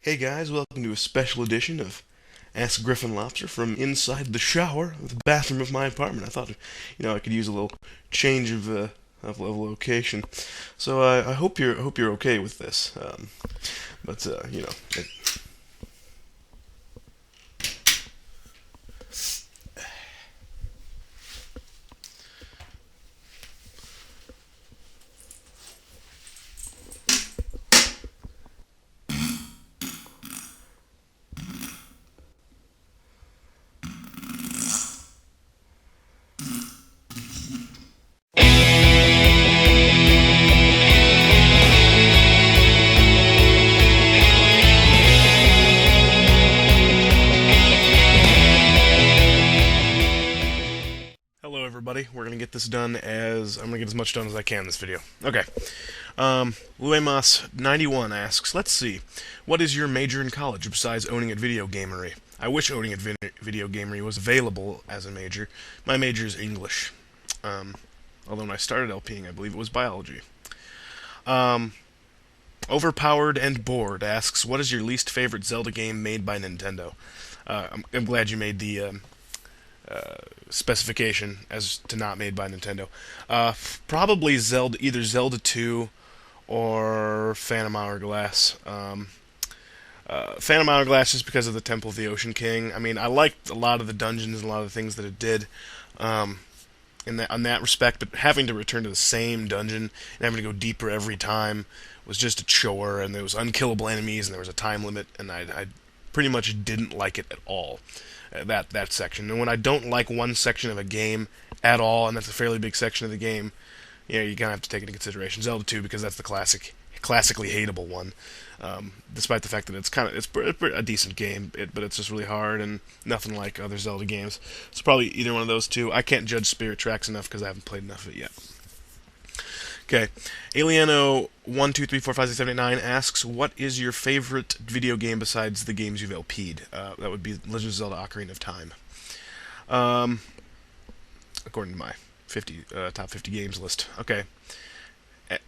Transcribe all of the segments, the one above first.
Hey guys, welcome to a special edition of Ask Griffin Lobster from inside the shower of the bathroom of my apartment. I thought, I could use a little change of location. So I hope you're okay with this. But hello everybody. We're gonna get this done I'm gonna get as much done as I can in this video. Okay. Luemas91 asks, let's see, what is your major in college besides owning at video gamery? I wish owning at video gamery was available as a major. My major is English. Um, Although when I started LPing, I believe it was biology. Um, Overpowered and Bored asks, what is your least favorite Zelda game made by Nintendo? I'm glad you made the specification as to not made by Nintendo. Probably either Zelda 2 or Phantom Hourglass. Phantom Hourglass just because of the Temple of the Ocean King. I mean, I liked a lot of the dungeons and a lot of the things that it did. Um, on that respect, but having to return to the same dungeon and having to go deeper every time was just a chore, and there was unkillable enemies, and there was a time limit, and I pretty much didn't like it at all. That section, and when I don't like one section of a game at all, and that's a fairly big section of the game, you kind of have to take into consideration Zelda 2 because that's the classically hateable one. Despite the fact that it's a decent game, but it's just really hard and nothing like other Zelda games. It's probably either one of those two. I can't judge Spirit Tracks enough because I haven't played enough of it yet. Okay, Alieno 123456789 asks, "What is your favorite video game besides the games you've LP'd?" That would be Legend of Zelda: Ocarina of Time. Um, According to my top 50 games list. Okay,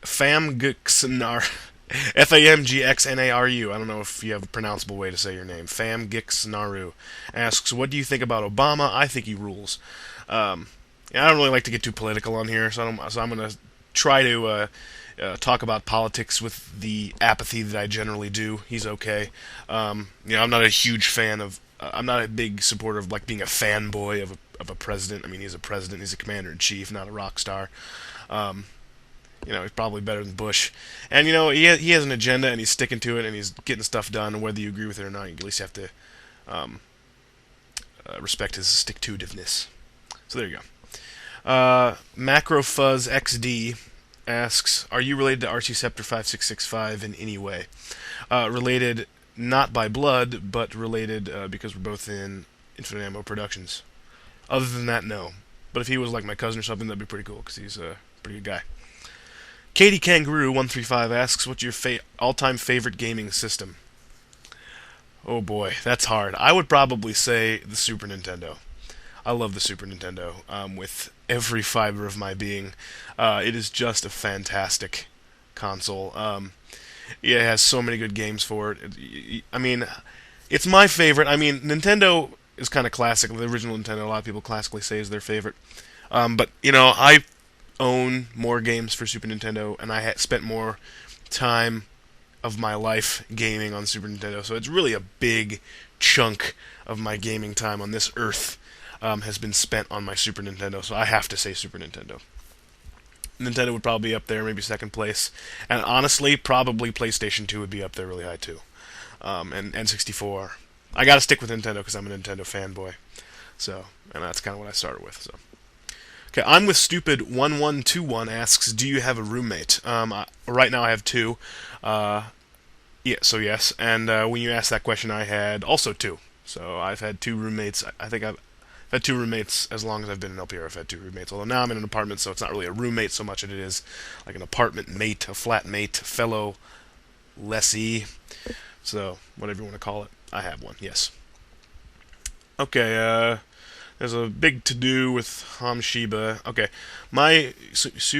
Famgixnar. Famgxnaru. I don't know if you have a pronounceable way to say your name. Famgixnaru asks, "What do you think about Obama? I think he rules." I don't really like to get too political on here, so I'm going to try to talk about politics with the apathy that I generally do. He's okay. I'm not a huge fan of. I'm not a big supporter of like being a fanboy of a president. I mean, he's a president. He's a commander in chief, not a rock star. Um, he's probably better than Bush. And, he has an agenda, and he's sticking to it, and he's getting stuff done, and whether you agree with it or not, you at least have to um, respect his stick-to-itiveness. So there you go. Macrofuzz XD asks, are you related to RC Scepter 5665 in any way? Related not by blood, but related because we're both in Infinite Ammo Productions. Other than that, no. But if he was like my cousin or something, that'd be pretty cool, because he's a pretty good guy. Katie Kangaroo 135 asks, what's your all-time favorite gaming system? Oh boy, that's hard. I would probably say the Super Nintendo. I love the Super Nintendo with every fiber of my being. It is just a fantastic console. It has so many good games for it. I mean, it's my favorite. I mean, Nintendo is kind of classic. The original Nintendo, a lot of people classically say is their favorite. But I own more games for Super Nintendo, and I spent more time of my life gaming on Super Nintendo. So it's really a big chunk of my gaming time on this earth has been spent on my Super Nintendo. So I have to say Super Nintendo. Nintendo would probably be up there, maybe second place. And honestly, probably PlayStation 2 would be up there really high too. And N64. I gotta stick with Nintendo because I'm a Nintendo fanboy. So, and that's kind of what I started with. So, okay, I'm with Stupid 1121 asks, do you have a roommate? Right now I have two. Yeah, so yes. And when you asked that question, I had also two. So I've had two roommates. I think I've had two roommates as long as I've been in LPR. I've had two roommates. Although now I'm in an apartment, so it's not really a roommate so much as it is like an apartment mate, a flat mate, fellow lessee. So whatever you want to call it, I have one. Yes. Okay. There's a big to-do with Hamsheba. Okay,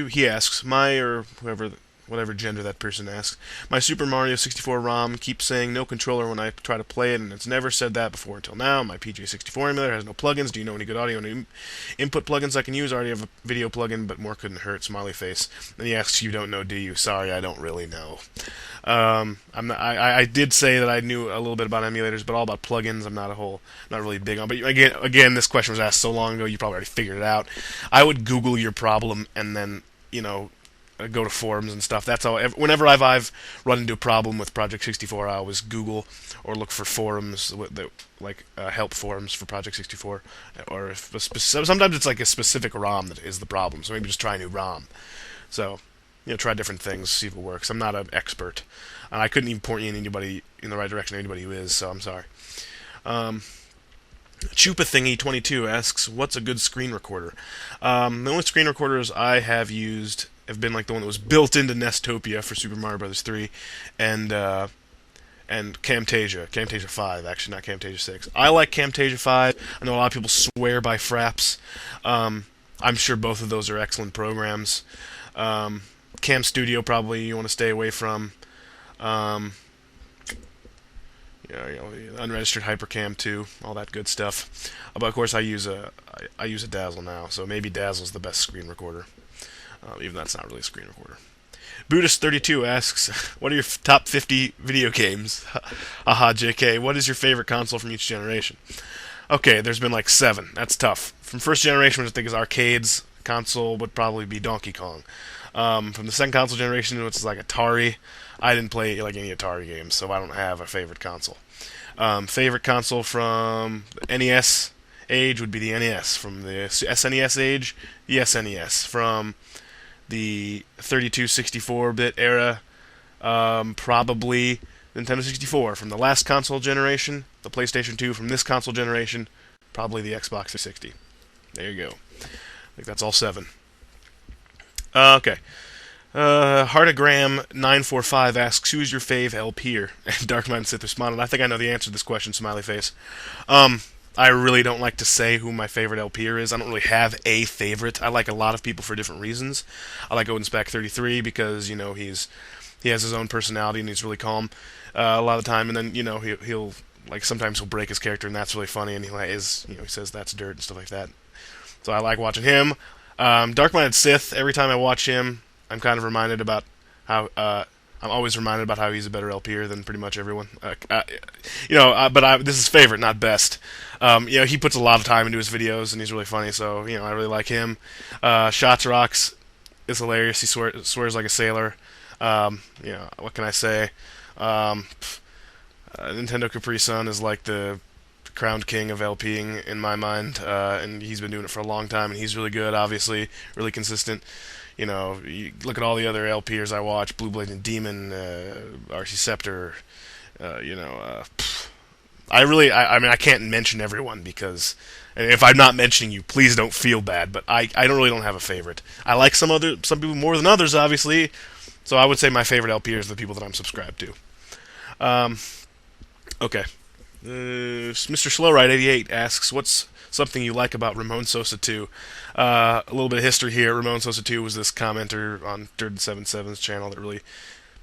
he asks, or whoever whatever gender that person asks. My Super Mario 64 ROM keeps saying no controller when I try to play it, and it's never said that before until now. My PJ64 emulator has no plugins. Do you know any good audio and input plugins I can use? I already have a video plugin, but more couldn't hurt. Smiley face. And he asks, "You don't know, do you?" Sorry, I don't really know. I did say that I knew a little bit about emulators, but all about plugins, I'm not really big on. But again, this question was asked so long ago, you probably already figured it out. I would Google your problem and then, go to forums and stuff. That's how. Whenever I've run into a problem with Project 64, I always Google or look for forums help forums for Project 64, or if sometimes it's like a specific ROM that is the problem. So maybe just try a new ROM. So try different things, see if it works. I'm not an expert. I couldn't even point you in the right direction. Anybody who is, so I'm sorry. Chupa Thingy 22 asks, "What's a good screen recorder?" The only screen recorders I have used have been like the one that was built into Nestopia for Super Mario Bros. 3, and Camtasia 5, actually, not Camtasia 6. I like Camtasia 5. I know a lot of people swear by Fraps. I'm sure both of those are excellent programs. Cam Studio probably you want to stay away from. Unregistered Hypercam 2, all that good stuff. But of course, I use a Dazzle now, so maybe Dazzle's the best screen recorder. Even though that's not really a screen recorder. Buddhist32 asks, "What are your top 50 video games?" Haha, JK. What is your favorite console from each generation? Okay, there's been like 7. That's tough. From first generation, which I think is arcades, console would probably be Donkey Kong. From the second console generation, which is like Atari, I didn't play like any Atari games, so I don't have a favorite console. Favorite console from the NES age would be the NES. From the SNES age, the SNES. From the 32, 64-bit era, probably Nintendo 64. From the last console generation, the PlayStation 2. From this console generation, probably the Xbox 360. There you go. I think that's all 7. Okay. Heartagram945 asks, "Who's your fave LPer?" And Darkmind Sith responded, "I think I know the answer to this question, smiley face." I really don't like to say who my favorite LPer is. I don't really have a favorite. I like a lot of people for different reasons. I like OdinSpec33 because, he has his own personality and he's really calm a lot of the time. And then, he'll sometimes he'll break his character and that's really funny. And he says that's dirt and stuff like that. So I like watching him. Dark-Minded Sith, every time I watch him, I'm kind of reminded about how I'm always reminded about how he's a better LPer than pretty much everyone. But this is favorite, not best. He puts a lot of time into his videos, and he's really funny. So I really like him. Shots Rocks is hilarious. He swears like a sailor. What can I say? Nintendo Capri Sun is like the crowned king of LPing in my mind, and he's been doing it for a long time, and he's really good. Obviously, really consistent. You look at all the other LPers I watch: Blue Blade and Demon, RC Scepter. I can't mention everyone because if I'm not mentioning you, please don't feel bad. But I don't have a favorite. I like some people more than others, obviously. So I would say my favorite LPers are the people that I'm subscribed to. Okay. Mr. Slowride88 asks, "What's something you like about Ramon Sosa 2? A little bit of history here. Ramon Sosa 2 was this commenter on Durden77's channel that really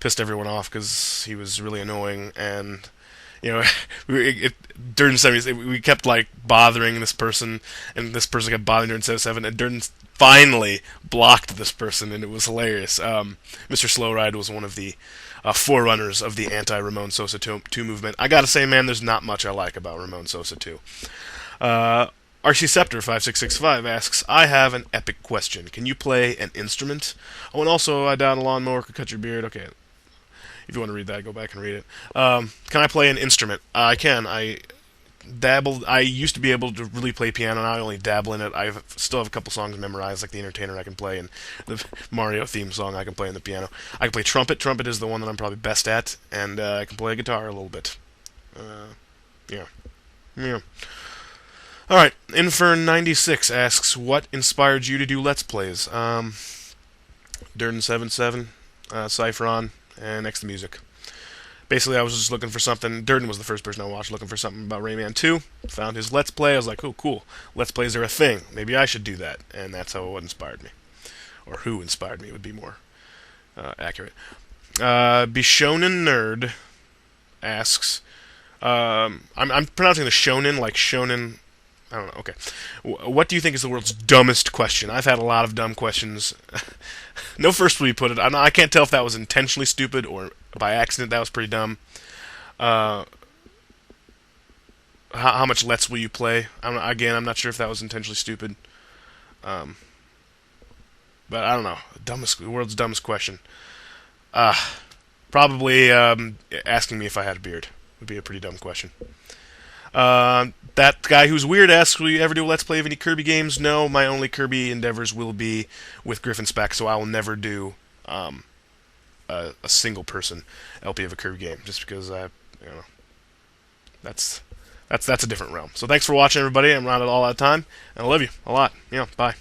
pissed everyone off because he was really annoying, and Durden77, we kept bothering this person, and this person kept bothering Durden77, and Durden finally blocked this person, and it was hilarious. Mr. Slowride was one of the forerunners of the anti-Ramon Sosa 2 movement. I gotta say, man, there's not much I like about Ramon Sosa 2. RC Scepter 5665 asks, "I have an epic question. Can you play an instrument? Oh, and also, I doubt a lawnmower could cut your beard." Okay, if you want to read that, go back and read it. Can I play an instrument? I can. I used to be able to really play piano, and I only dabble in it. I still have a couple songs memorized, like The Entertainer I can play, and the Mario theme song I can play on the piano. I can play trumpet. Trumpet is the one that I'm probably best at, and I can play guitar a little bit. Yeah. Alright, Infern96 asks, "What inspired you to do Let's Plays?" Durden77, Cypheron, and Next to Music. Basically, I was just looking for something. Durden was the first person I watched looking for something about Rayman 2. Found his Let's Play. I was like, oh, cool. Let's Plays are a thing. Maybe I should do that. And that's how it inspired me. Or who inspired me would be more accurate. Bishonen Nerd asks, I'm pronouncing the shonen like shonen. I don't know. Okay. What do you think is the world's dumbest question? I've had a lot of dumb questions. No first way you put it. I can't tell if that was intentionally stupid or by accident. That was pretty dumb. Uh, how much Let's will you play? I'm not sure if that was intentionally stupid. Um, but I don't know. The world's dumbest question. Uh, Probably asking me if I had a beard would be a pretty dumb question. That guy who's weird asks, will you ever do a Let's Play of any Kirby games? No, my only Kirby endeavors will be with Griffin Spec, so I will never do a single person LP of a Kirby game, just because that's a different realm. So thanks for watching, everybody. I'm running all out of time, and I love you a lot. Bye.